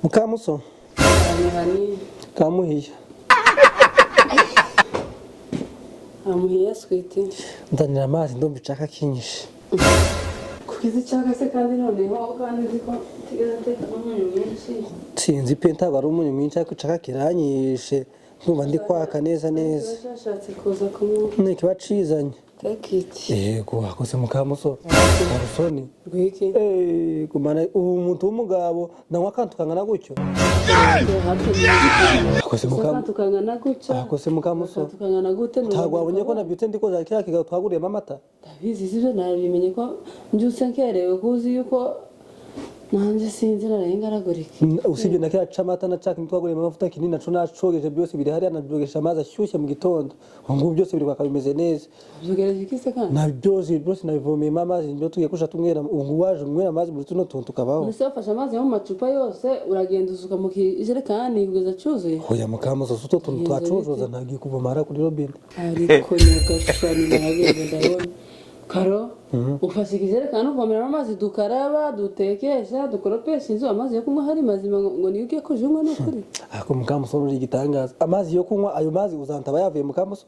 Mukamuso Hani kamuhiye amuhiye switi ndanira amazi ndumva icaka kinyishe kukizi cyangwa se kandi noneho kandi ziko tigate umunyu mwinshi sinzi pe ntabwo ari umunyu mwinshi ariko icaka kiranyishe ndumva ndi kwaka neza cyashatse kuza kumu nikiba cizanye take it yego akoze Mukamuso arusoni gwiki kumana umuntu w'umugabo nanywa akantu kangana gutyo akoze tukangana gutya akoze Mukamuso tukangana gute ntabwo wabonye ko nabyutse ndikoza kiriya kigabo twaguriyemo amata ndabizi sivyo nabimenye ko mbyutse nkerewe kuzi yuko nanje sinzi narayengaragurika usibye na kiriya camata na caka twaguriyemo amavuta kinini naco nacogeje byose biri hariya nabyogesha amazi ashyushye mu gitondo ngo byose biri kwaka bimeze neza byogereje ikise kandi na byose nabivomeyemo amazi nibyo tugiye kusha tumwera ubu waje umwera amazi buri tuno tuntu tukabaho nese wafashe amazi yo mu macupa yose uragenda usuka mu kijerekani kugeza cyuzuye hoya Mukamuso suto tuntu twacuruza ntagiye kuvomara kuri robine ariko nyagashani nageze ndabona karo ufashe ikijerekani uvomeramo amazi dukaraba dutekesha dukoropesha inzu amazi yo kunywa hari mazima ngo niyo ugiye kujunywa n'ukuri ako Mukamuso uri igitangaza amazi yo kunywa ayo mazi uzantaba yavuye Mukamuso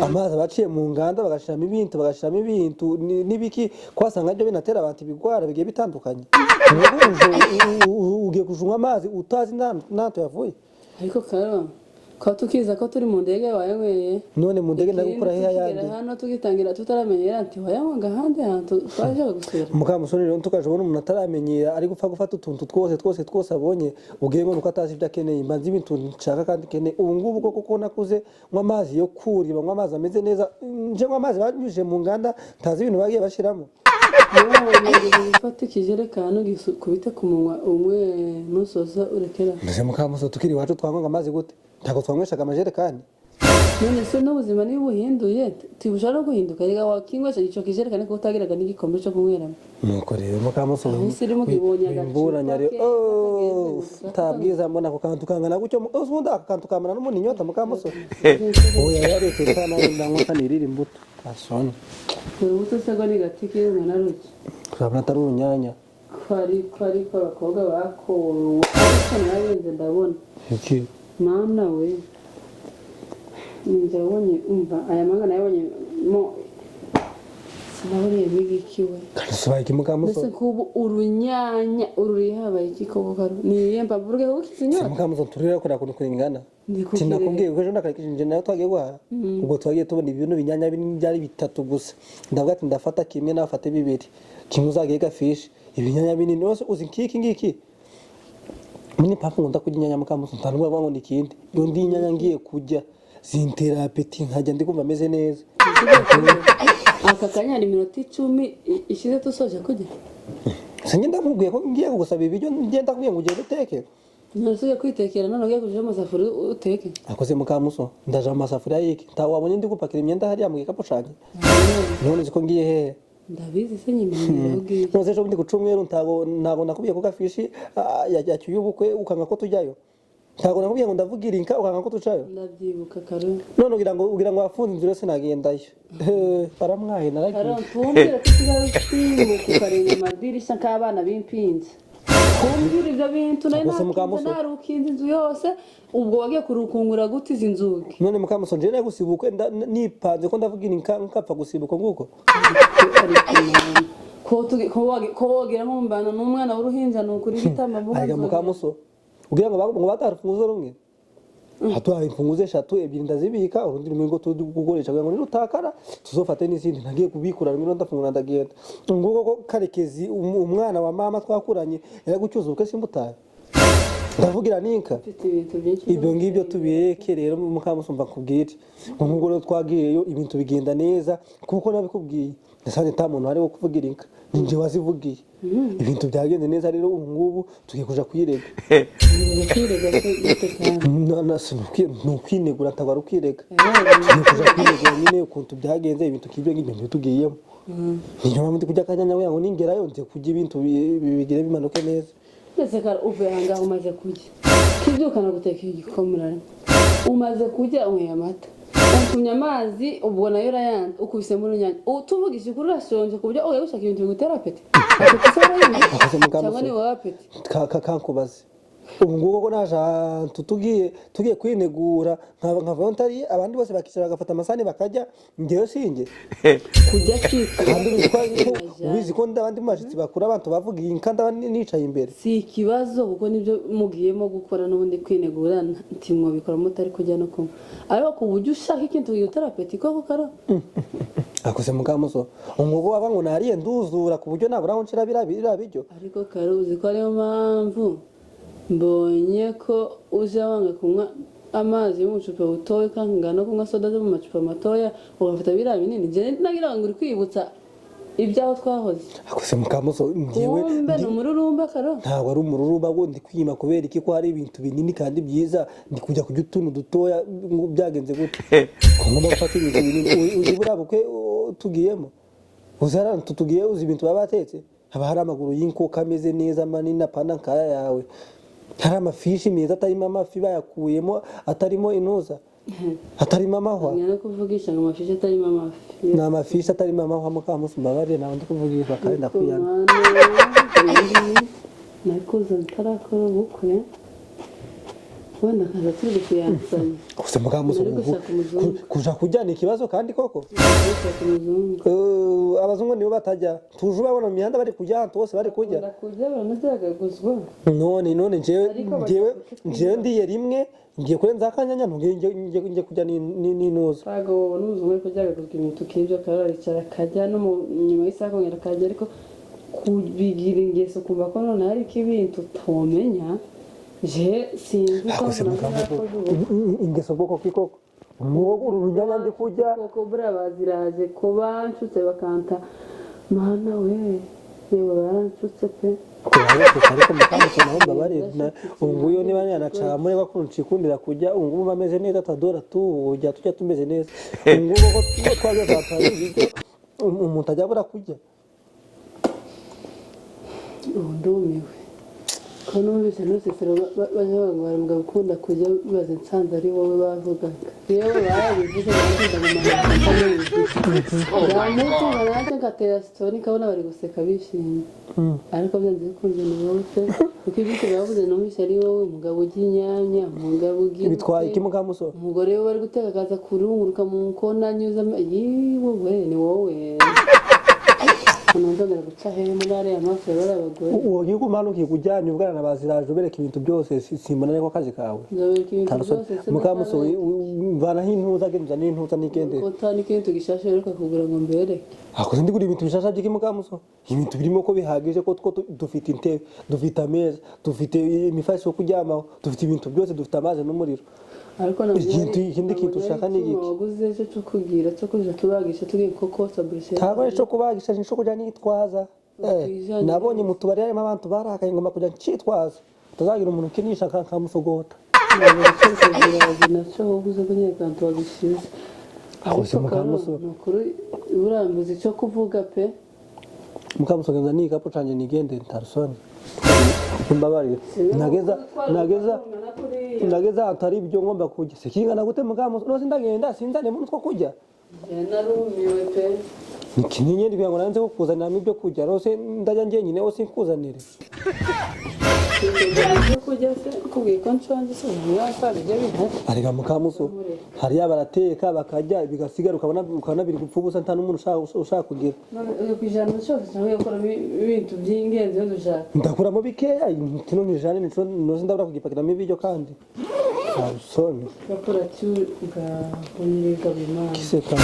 amazi abaciye mu nganda bagashiramo ibintu nibiki kwasanga ibyo binatera abantu ibigwara bigiye bitandukanye ugiye kujunywa amazi utazi ntanto yavuye ariko karo ko tukiza ko turi mu ndege wayanyweye none mu ndege ndagukura he yandi hano tugitangira tutaramenyera ati wayanywaga ahandi hantu twaje gusura Mukamuso rero tukajabona umuntu ataramenyera ari gupfa gufata utuntu twose abonye ugiye ngo nuko atazi ibyo akeneye mbanze ibintu nshaka kandi keneye ubu ngubu koko nakuze nywa amazi yo kuriba nywa amazi ameze neza nje nywa amazi banyujije mu nganda ntazi ibintu bagiye bashiramo ufata ikijerekani kubite ku munwa umwe nusoza urekera mbese Mukamuso tukiri iwacu twanywaga amazi gute ntabwo twanyweshaga amajerekani none se n'ubuzima niba buhinduye tibushaka no guhinduka rega wakinywesha ico kijerekani ko utagiraga n'igikombe cyo kunyweramo nuko rero Mukamuso imburanya rero tabwiza mbona ko kantu kangana gutyo ubundi akantu kamana n'umuntu inyota Mukamuso oya yareke kana ndanywa kanirira imbuto asoni urubuto se ngo ni gatike y'umwana ruki kurabona atari urunyanya kwari abakobwa bakowe ariko narenze ndabona iki mana we ninjye wabonye umva aya manga nayabonye mo sinaburiye migikiwe kanasubaye iki Mukamuso mbese kubu urunyanya ururi habaye iki koko karo ni yemba vuge ko kizinyora Mukamuso turira ko nakunda kuringana tinakubwiye ko ejo nakarikije nayo twagiye guhaha ubwo twagiye tubona ibintu binyanya binini byari bitatu gusa ndavuga ati ndafata kimwe nafate bibiri kimwe uzagiye gafishi ibinyanya binini wose uzi ngiki mini papa ngunda kurya inyanya Mukamuso ntanubwo ngo nikindi iyo ndi inyanya ngiye kujya zintera apeti nkajya ndikumva ameze neza aka kanya ni minota 10 ishize tusoje kujya sanje ndakubwiye ko ngiye kugusaba ibiryo ngenda kubwiye ngo ugende uteke nasuye kwitekera none ugiye kujya amasafuri uteke akoze Mukamuso ndaje amasafuri yiki wabonye ndi gupakira imyenda hariya mu gikapu canje none ziko ngiye hehe ndabizi se nyine ugiye none ejo ndi gucumweru ntago nakubwiye ko gafishi yacyuye ubukwe ukanga ko tujyayo ntago nakubwiye ngo ndavugira inka ukanga ko tucayo ndabyibuka karo none ugira ngo wafunze inzira se nagendayo baramwaye naragiye karo tumbira kigali timu kukarenga amadirisha k'abana b'impinzi kumbwira ibyo bintu narukinze inzu yose ubwo wagiye kurukungura gute izi nzuki none Mukamuso nje nagusibukwe nipanze ko ndavugira inka nkapfa gusibuka nguko ko wogira nk'umbana n'umwana w'uruhinja nukuri bitama vuga ariko Mukamuso ugira ngo batarafunguzo rumwe hatuhaye imfunguzo 3 ebyiri ndazibika urundi rumwe ngo tugukoresha kugira ngo nirutakara tuzofate n'izindi ntagiye kubikura rumwe ndafungura ndagenda nguko ko karekezi umwana wa mama twakuranye yaragucyuza ubuke simbutaye ndavugira ninka ibyo ngibyo tubireke rero Mukamuso mva kubwire ngo rero twagiyeyo ibintu bigenda neza kuko nabikubwiye ndasanye nta muntu ari wo kuvugira inka ninjye wazivugiye ibintu byagenze neza rero ubu ngubu tugiye kuja kuyirega nukwinegura ntabwo ukirega tugiye kuja kwinegura nyine ukuntu byagenze ibintu k'ibyo ngibyo tugiyemo niyo mpamvu ndi kujya akanya ngo ningerayo nze kujya ibintu bigire bimanuke neza mbese kare uvuye ahangaha umaze kurya kibyukana guteka igikomurane umaze kurya unyweye amata kunywa amazi ubwo nayo urayanze ukubise muri nyanya utuvugije kuri urashonje ku buryo oya gushaka ibintu bigutera apeti apeti se urayimwe Akoze mu cyangwa kamuso ni wowe apeti kankubaze ubu ngubu ko naje ahantu tugiye kwinegura nka voluntary abandi bose bakicara bagafata amasahani bakarya njyewe sinjye kujya kwita kandi ubizi ko abandi mu bashitsi bakuru abantu bavuga iyi kandi abandi nicaye imbere si ikibazo kuko nibyo mugiyemo gukora n'ubundi kwinegura ntimwo bikora mutari kujya no kumva ariko ku buryo ushaka ikintu bigutera apeti koko karo akoze mu kamuso umubu waba ngo nariye nduzura ku buryo nabura aho nshira biriya biryo ariko karo uzi ko ariyo mpamvu mbonye ko uza wanga kunywa amazi yo mu bucupa butoya ukanga no kunywa soda zo mu macupa matoya ugafata biriya binini njye nagira ngo uri kwibutsa ibyaho twahoze akoze mu kamuso njyewe kumbe ni umururumba karo ntabwo ari umururumba ngo ndi kwima kubera iki ko hari ibintu binini kandi byiza ndi kujya kujya utuntu dutoya byagenze gute ko ngomba gufata ibintu binini uzi buriya bukwe tugiyemo uzi hari ahantu tugiye uzi ibintu baba batetse haba hari amaguru y'inkoko ameze neza manini apana nkaya yawe hari amafishi meza atarimo amafi bayakuyemo atarimo intuza atarimo amahwa no kuvugisha ngo amafishi atarimo amafi ni amafishi atarimo amahwa mukamusi mbabarire nawe ndi kuvugisha kandi ndakwiyana nakuze ntarakora ubukwe wenda nkaza turi kuyansanya gusa mukamusi kuja kujyana ikibazo kandi koko abazungu nibo batajya tuje ubabona mu mihanda bari kujya ahantu hose bari kujya none njyewe ndiye rimwe ngiye kurenza akanyanya ngiye kujya n'intuza ntabwo ubona umuzungu ari kuryagaguzwa ibintu k'ibyo kararicara akajya no nyuma y'isaha akongera akajya ariko kubigira ingeso kumva ko none hari ibintu utomenya je sinzi ko ingeso bwoko kikoko uru runyanya ndi kujya koko buriya baziraje kuba nshutse bakanta mana we yewe baranshutse pe ariko mukamusi naho mbabarira ubu nguyu niba yanacamure bakuntu ncikundira kujya ubu ngubu bameze neza tadora tujya tumeze neza ubu ngubu ko twageze ahatari ibiryo umuntu ajya abura kujya ubu ndumiwe ko numvise nusesero baje bagwara umugabo ukunda kujya bibaza nsanze ari wowe bavugaga yewe barabivuze ndamutunga nanjye ngatera sitori nkabona bari guseka bishimye ariko byanze bikunze ni wowe pe kuko ibyo bavuze numvise ari wowe umugabo ujya inyanya umugabo ugira bitwaye iki mukamusoro umugore we bari guteka akaza kurunguruka mu kona anyuza yiwe ni wowe nondongera guca hehe muri ariya mafi bari abagore uwo gihugu mpano ukikujyanye ubwana na baziraje ubereka ibintu byose simbona ariko akazi kawe nzabereka ibintu byose mukamusoro mvanaho intuza agenza n'intuza n'igendere ko utana ikintu gishashe reka kugira ngo mbereke akoze ndi kuri ibintu bishasha by'iki mukamusoro ibintu birimo ko bihagije ko dufite intebe dufite ameza dufite imifariso yo kuryamaho dufite ibintu byose dufite amazi n'umuriro ariko ikindi kintu ushaka ni iki waguze cyo kugira cyo kuja tubagisha tugiye koko saburishe ntabwo ari cyo kubagisha ni cyo kujya nitwaza nabonye mu tubari harimo abantu barakaye ngomba kujya ncitwaza utazagira umuntu ukinisha akamusogota nacyo waguze ko nyekantu wagishyize ahose mukamusoro nukuri urambuze icyo kuvuga pe mukamusoro nza ni ikapu canje nigende ntarusoni mbabarire nageza atari ibyo ngomba kujya sikingana gute mukamusoro nose ndagenda sinzane mu two kujya narumiwe pe nikinye ndi kugira nanze kukuzanira ibyo kujya nose ndajya njyenyine wose nkuzanire arega mukamuso hariya barateka bakarya bigasigara ukabona biri gupfa ubusa nta n'umuntu ushaka kugira ndakuramo bikeya kino nk'ijana noze ndabura kugipakiramo ibiryo kandi ntabusoni kiseka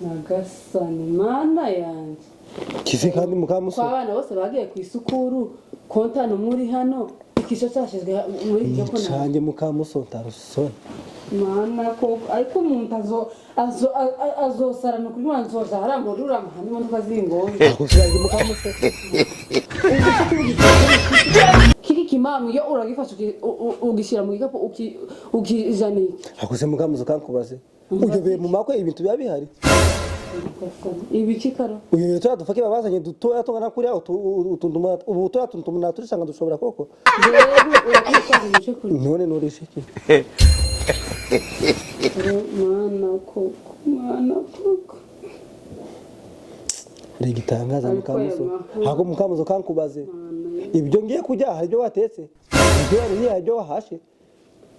nagasani mana yanjye kise kandi mukamuso kwa abana bose bagiye ku isukuru kontano muri hano ikisho cyashizwe muri iryo kona cyanjye mukamuso ntarusoni mana ko ariko umuntu azosarana kuri mwana zoza haramurura amahani imodoka zingoye akusiraje mukamuso kiki kimamu iyo uragifasha ugishyira mu gikapu ukijanika akuse mukamuso kankubaze uyobeye mu makwe ibintu biba bihari ibiki karo uyu turiya dufake babazanye dutoya tungana kuriya ubu turiya tuntu turisanga dushobora koko rero urakwiye kwaza umuce kuri none nurishe iki Mana koko Hari igitangaza mukamuso hago mukamuso kankubaze ibyo ngiye kujya hari ibyo watetse ibyo wariye hari ibyo wahashe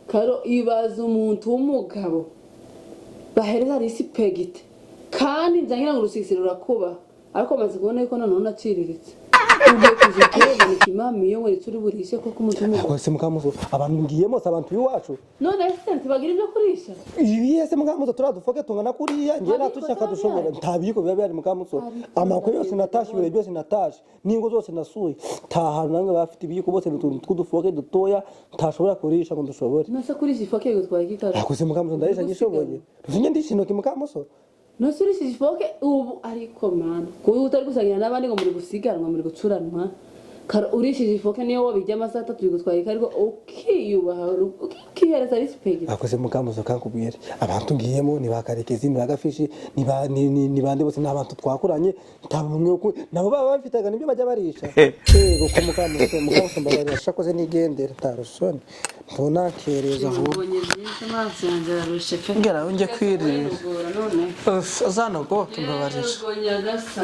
karo ibaza umuntu w'umugabo bahereza risipegite kandi nzangira ngo urusisiro rurakuba ariko maze kubona yuko nanone naciriritse ugiye kuzikireba nikimami iyo ngwe turi burishe koko umuntu w'umugabo kose mukamuso abantu ngiyemo abantu biwacu none ese bagira ibyo kurisha ibi ese mukamuso turadufoke tungana kuriya ngiye natushaka dushobora ntabiko biba bari mukamuso amako yose natashe ibire byose natashe ningo zose nasuye tahantu nange bafite ibiko bose twudufoke dutoya tashobora kurisha ngo dushobore nose kurisha ifoke gutwara gitara kose mukamuso ndarisha gishoboye uzinye ndishino kimukamuso nose urisha ifoke ubu ariko mana kuba utari gusangira n'abandi ngo muri gusiganwa muri gucuranwa karo urishije ifoke niyo wabijya amasaha 3 bigutwaye ariko ukiyubaha ukihereza respect akose mukamuso kankubwire abantu ngiyemo ni bakarekezi ni bagafishi ni bande bose n'abantu twakuranye ntabumwe ko nabo baba bafitaga nibyo bajya barisha yego ko mukamuso mbabarira shakoze nigendera tarusoni mbona kereza aho ubonye byinshi amazi yanjye ararushe pe ngera unje kwirira none azano go tumbabarira ubonye agasa